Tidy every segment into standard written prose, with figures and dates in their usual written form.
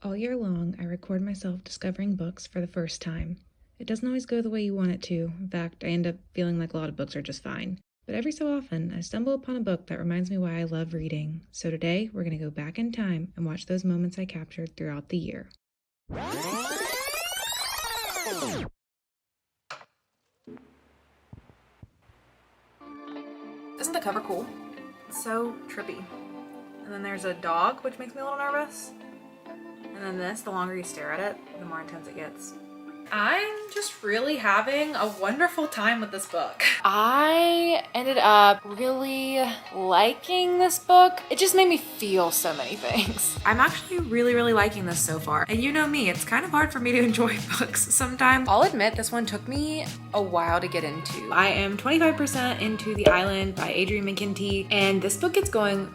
All year long, I record myself discovering books for the first time. It doesn't always go the way you want it to. In fact, I end up feeling like a lot of books are just fine. But every so often, I stumble upon a book that reminds me why I love reading. So today, we're going to go back in time and watch those moments I captured throughout the year. Isn't the cover cool? It's so trippy. And then there's a dog, which makes me a little nervous. And then this, the longer you stare at it, the more intense it gets. I'm just really having a wonderful time with this book. I ended up really liking this book. It just made me feel so many things. I'm actually really liking this so far. And you know me, it's kind of hard for me to enjoy books sometimes. I'll admit this one took me a while to get into. I am 25% into The Island by Adrienne McKinty, and this book gets going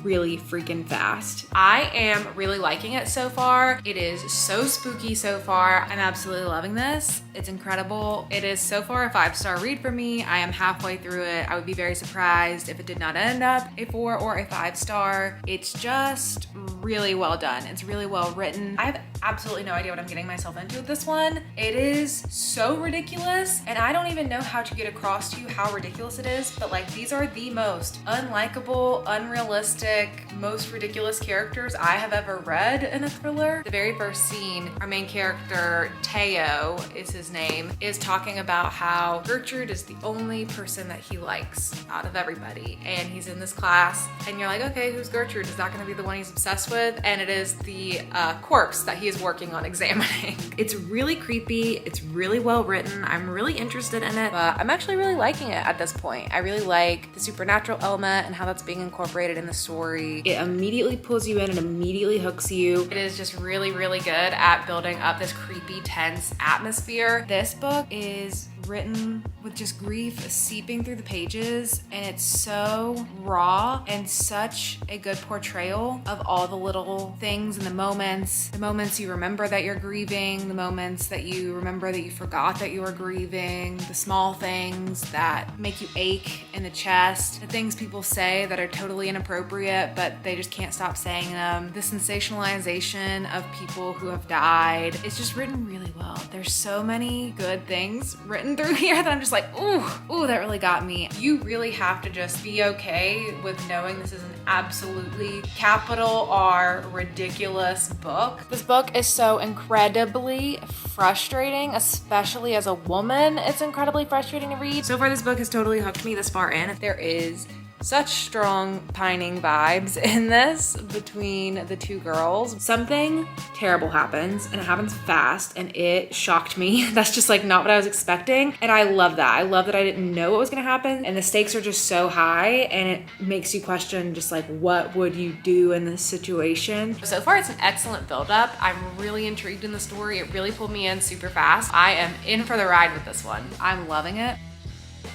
really freaking fast. I am really liking it so far. It is so spooky so far. I'm absolutely loving this. It's incredible. It is so far a 5-star read for me. I am halfway through it. I would be very surprised if it did not end up a 4 or a 5-star. It's just really well done. It's really well written. I have absolutely no idea what I'm getting myself into with this one. It is so ridiculous, and I don't even know how to get across to you how ridiculous it is, but like these are the most unlikable, unrealistic, most ridiculous characters I have ever read in a thriller. The very first scene, our main character, Teo is his name, is talking about how Gertrude is the only person that he likes out of everybody. And he's in this class, and you're like, okay, who's Gertrude? Is that gonna be the one he's obsessed with? And it is the corpse that he is working on examining. It's really creepy. It's really well written. I'm really interested in it, but I'm actually really liking it at this point. I really like the supernatural element and how that's being incorporated in the story. It immediately pulls you in and immediately hooks you. It is just really good at building up this creepy, tense atmosphere. This book is written with just grief seeping through the pages, and it's so raw and such a good portrayal of all the little things and the moments you remember that you're grieving, the moments that you remember that you forgot that you were grieving, the small things that make you ache in the chest, the things people say that are totally inappropriate but they just can't stop saying them, the sensationalization of people who have died. It's just written really well. There's so many good things written through here that I'm just like, ooh, that really got me. You really have to just be okay with knowing this is an absolutely capital R ridiculous book. This book is so incredibly frustrating, especially as a woman. It's incredibly frustrating to read. So far, this book has totally hooked me this far in. There is such strong pining vibes in this between the two girls. Something terrible happens, and it happens fast, and it shocked me. That's just like not what I was expecting, and I love that. I love that I didn't know what was gonna happen, and the stakes are just so high, and it makes you question just like, what would you do in this situation? So far, it's an excellent build-up. I'm really intrigued in the story. It really pulled me in super fast. I am in for the ride with this one. I'm loving it.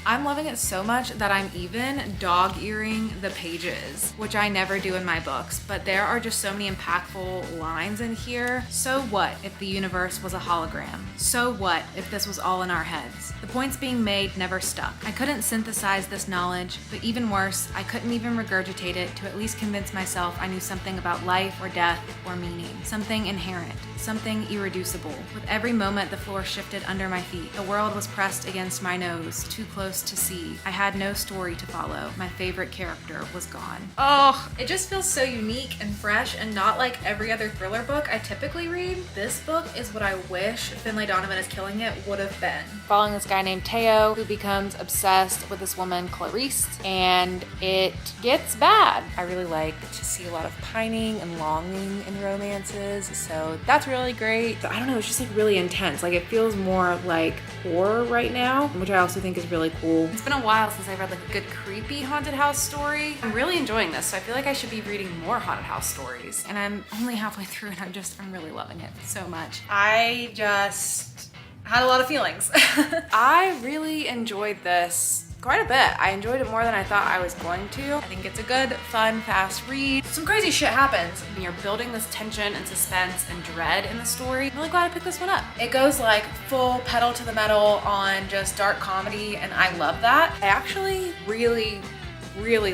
I'm loving it so much that I'm even dog-earing the pages, which I never do in my books, but there are just so many impactful lines in here. So what if the universe was a hologram? So what if this was all in our heads? The points being made never stuck. I couldn't synthesize this knowledge, but even worse, I couldn't even regurgitate it to at least convince myself I knew something about life or death or meaning. Something inherent, something irreducible. With every moment, the floor shifted under my feet. The world was pressed against my nose, too close to see. I had no story to follow. My favorite character was gone. Oh, it just feels so unique and fresh and not like every other thriller book I typically read. This book is what I wish Finlay Donovan is Killing It would have been. Following this guy named Teo who becomes obsessed with this woman Clarice, and it gets bad. I really like to see a lot of pining and longing in romances, so that's really great. So I don't know, it's just like really intense. Like it feels more like horror right now, which I also think is really cool. It's been a while since I read like a good creepy haunted house story. I'm really enjoying this, so I feel like I should be reading more haunted house stories, and I'm only halfway through and I'm really loving it so much. I just had a lot of feelings. I really enjoyed this quite a bit. I enjoyed it more than I thought I was going to. I think it's a good, fun, fast read. Some crazy shit happens when you're building this tension and suspense and dread in the story. I'm really glad I picked this one up. It goes like full pedal to the metal on just dark comedy, and I love that. I actually really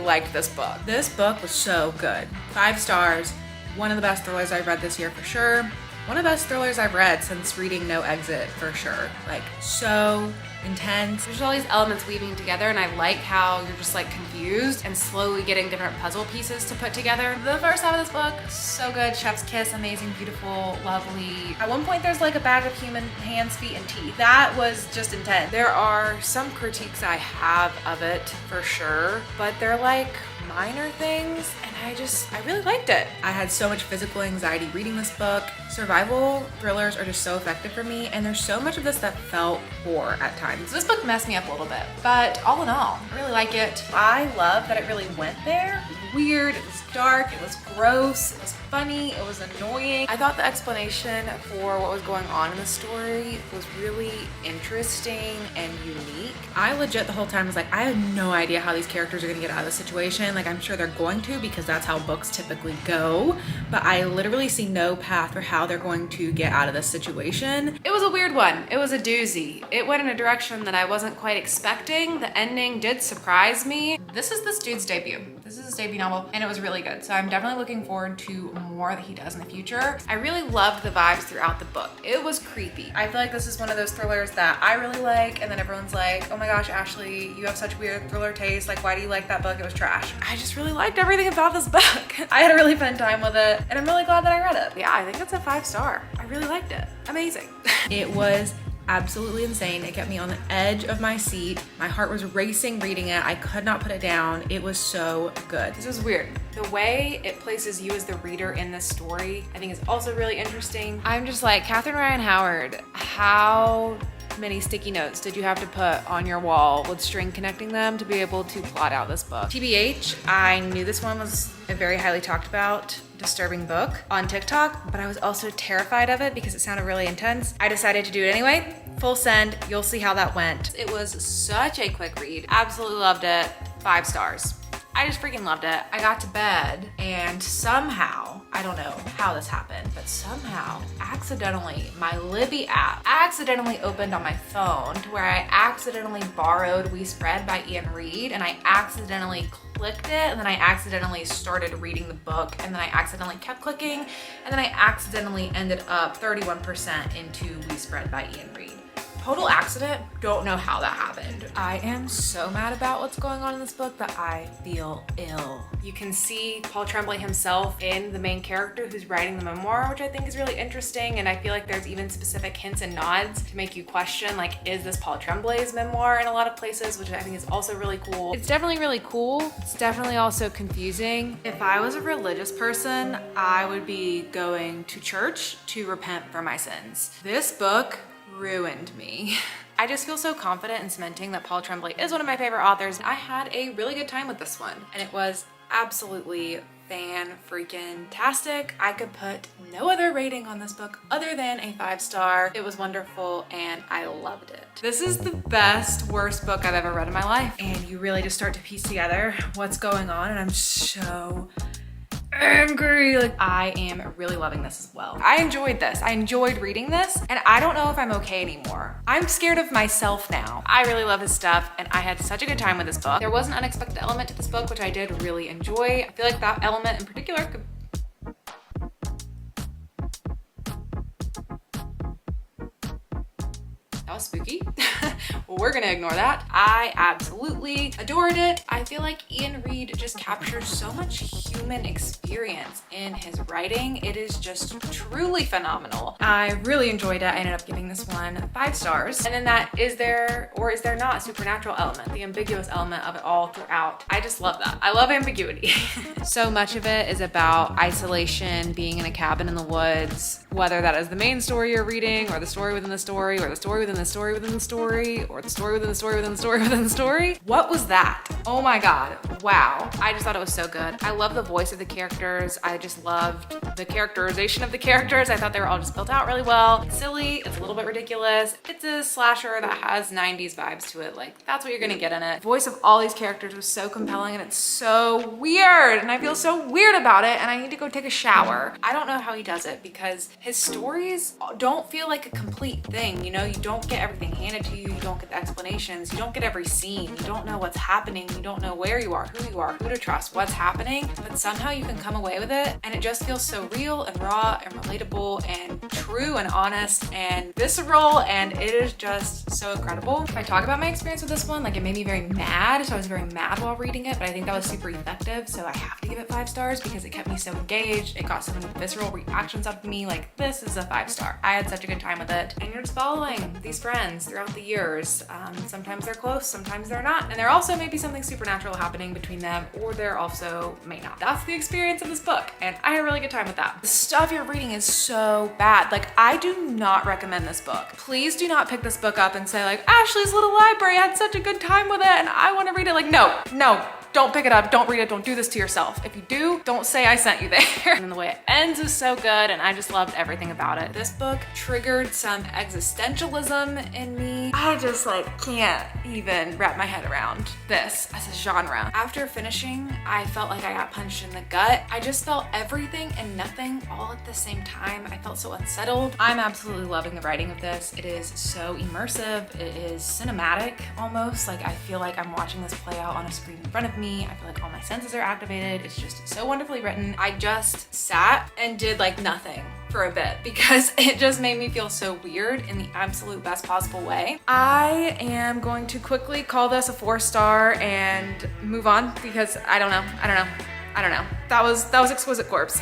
liked this book. This book was so good. 5 stars. One of the best thrillers I've read this year for sure. One of the best thrillers I've read since reading No Exit for sure. Like, so intense. There's all these elements weaving together, and I like how you're just like confused and slowly getting different puzzle pieces to put together. The first half of this book, so good. Chef's kiss, amazing, beautiful, lovely. At one point there's like a bag of human hands, feet, and teeth. That was just intense. There are some critiques I have of it for sure, but they're like minor things, and I really liked it. I had so much physical anxiety reading this book. Survival thrillers are just so effective for me, and there's so much of this that felt horror at times. This book messed me up a little bit, but all in all, I really like it. I love that it really went there. It was weird, it was dark, it was gross, it was funny, it was annoying. I thought the explanation for what was going on in the story was really interesting and unique. I legit the whole time was like, I have no idea how these characters are gonna get out of this situation. Like, I'm sure they're going to, because that's how books typically go, but I literally see no path for how they're going to get out of this situation. It was a weird one. It was a doozy. It went in a direction that I wasn't quite expecting. The ending did surprise me. This is this dude's debut. This is his debut novel, and it was really good. So I'm definitely looking forward to more that he does in the future. I really loved the vibes throughout the book. It was creepy. I feel like this is one of those thrillers that I really like, and then everyone's like, oh my gosh, Ashley, you have such weird thriller taste. Like, why do you like that book? It was trash. I just really liked everything about this book. I had a really fun time with it, and I'm really glad that I read it. Yeah, I think it's a 5-star. I really liked it. Amazing. It was absolutely insane. It kept me on the edge of my seat. My heart was racing reading it. I could not put it down. It was so good. This was weird. The way it places you as the reader in this story, I think is also really interesting. I'm just like, Catherine Ryan Howard, how many sticky notes did you have to put on your wall with string connecting them to be able to plot out this book? TBH, I knew this one was a very highly talked about, disturbing book on TikTok, but I was also terrified of it because it sounded really intense. I decided to do it anyway. Full send. You'll see how that went. It was such a quick read. Absolutely loved it. 5 stars. I just freaking loved it. I got to bed and somehow, I don't know how this happened, but somehow, accidentally, my Libby app accidentally opened on my phone to where I accidentally borrowed We Spread by Ian Reid, and I accidentally clicked it, and then I accidentally started reading the book, and then I accidentally kept clicking, and then I accidentally ended up 31% into We Spread by Ian Reid. Total accident, don't know how that happened. I am so mad about what's going on in this book that I feel ill. You can see Paul Tremblay himself in the main character who's writing the memoir, which I think is really interesting, and I feel like there's even specific hints and nods to make you question, like, is this Paul Tremblay's memoir in a lot of places, which I think is also really cool. It's definitely really cool. It's definitely also confusing. If I was a religious person, I would be going to church to repent for my sins. This book ruined me. I just feel so confident in cementing that Paul Tremblay is one of my favorite authors. I had a really good time with this one, and it was absolutely fan-freaking-tastic. I could put no other rating on this book other than a 5-star. It was wonderful, and I loved it. This is the best, worst book I've ever read in my life, and you really just start to piece together what's going on, and I'm so angry. Like, I am really loving this as well. I enjoyed this. I enjoyed reading this, and I don't know if I'm okay anymore. I'm scared of myself now. I really love his stuff, and I had such a good time with this book. There was an unexpected element to this book, which I did really enjoy. I feel like that element in particular could that was spooky. Well, we're gonna ignore that. I absolutely adored it. I feel like Ian Reid just captures so much human experience in his writing. It is just truly phenomenal. I really enjoyed it. I ended up giving this one 5 stars. And then that is there or is there not supernatural element, the ambiguous element of it all throughout. I just love that. I love ambiguity. So much of it is about isolation, being in a cabin in the woods, whether that is the main story you're reading or the story within the story or the story within the story within the story or the story within the story within the story within the story. What was that? Oh my God. Wow. I just thought it was so good. I love the voice of the characters. I just loved the characterization of the characters. I thought they were all just built out really well. It's silly. It's a little bit ridiculous. It's a slasher that has 90s vibes to it. Like, that's what you're gonna get in it. The voice of all these characters was so compelling, and it's so weird, and I feel so weird about it, and I need to go take a shower. I don't know how he does it because his stories don't feel like a complete thing. You know, you don't get everything handed to you. You don't get the explanations. You don't get every scene. You don't know what's happening. You don't know where you are, who to trust, what's happening. But somehow you can come away with it and it just feels so real and raw and relatable and true and honest and visceral, and it is just so incredible. If I talk about my experience with this one, like, it made me very mad, so I was very mad while reading it, but I think that was super effective, so I have to give it 5 stars because it kept me so engaged. It got so many visceral reactions out of me. Like, this is a 5 star. I had such a good time with it. And you're just following these friends throughout the years. Sometimes they're close, sometimes they're not, and there also may be something supernatural happening between them, or there also may not. That's the experience of this book, and I had a really good time with that. The stuff you're reading is so bad. Like, I do not recommend this book. Please do not pick this book up and say like, Ashley's Little Library, I had such a good time with it and I want to read it. Like, no, don't pick it up, don't read it, don't do this to yourself. If you do, don't say I sent you there. And the way it ends is so good, and I just loved everything about it. This book triggered some existentialism in me. I just like can't even wrap my head around this as a genre. After finishing, I felt like I got punched in the gut. I just felt everything and nothing all at the same time. I felt so unsettled. I'm absolutely loving the writing of this. It is so immersive. It is cinematic almost. Like, I feel like I'm watching this play out on a screen in front of me. I feel like all my senses are activated. It's just so wonderfully written. I just sat and did like nothing for a bit because it just made me feel so weird in the absolute best possible way. I am going to quickly call this a 4 star and move on because I don't know. That was Exquisite Corpse.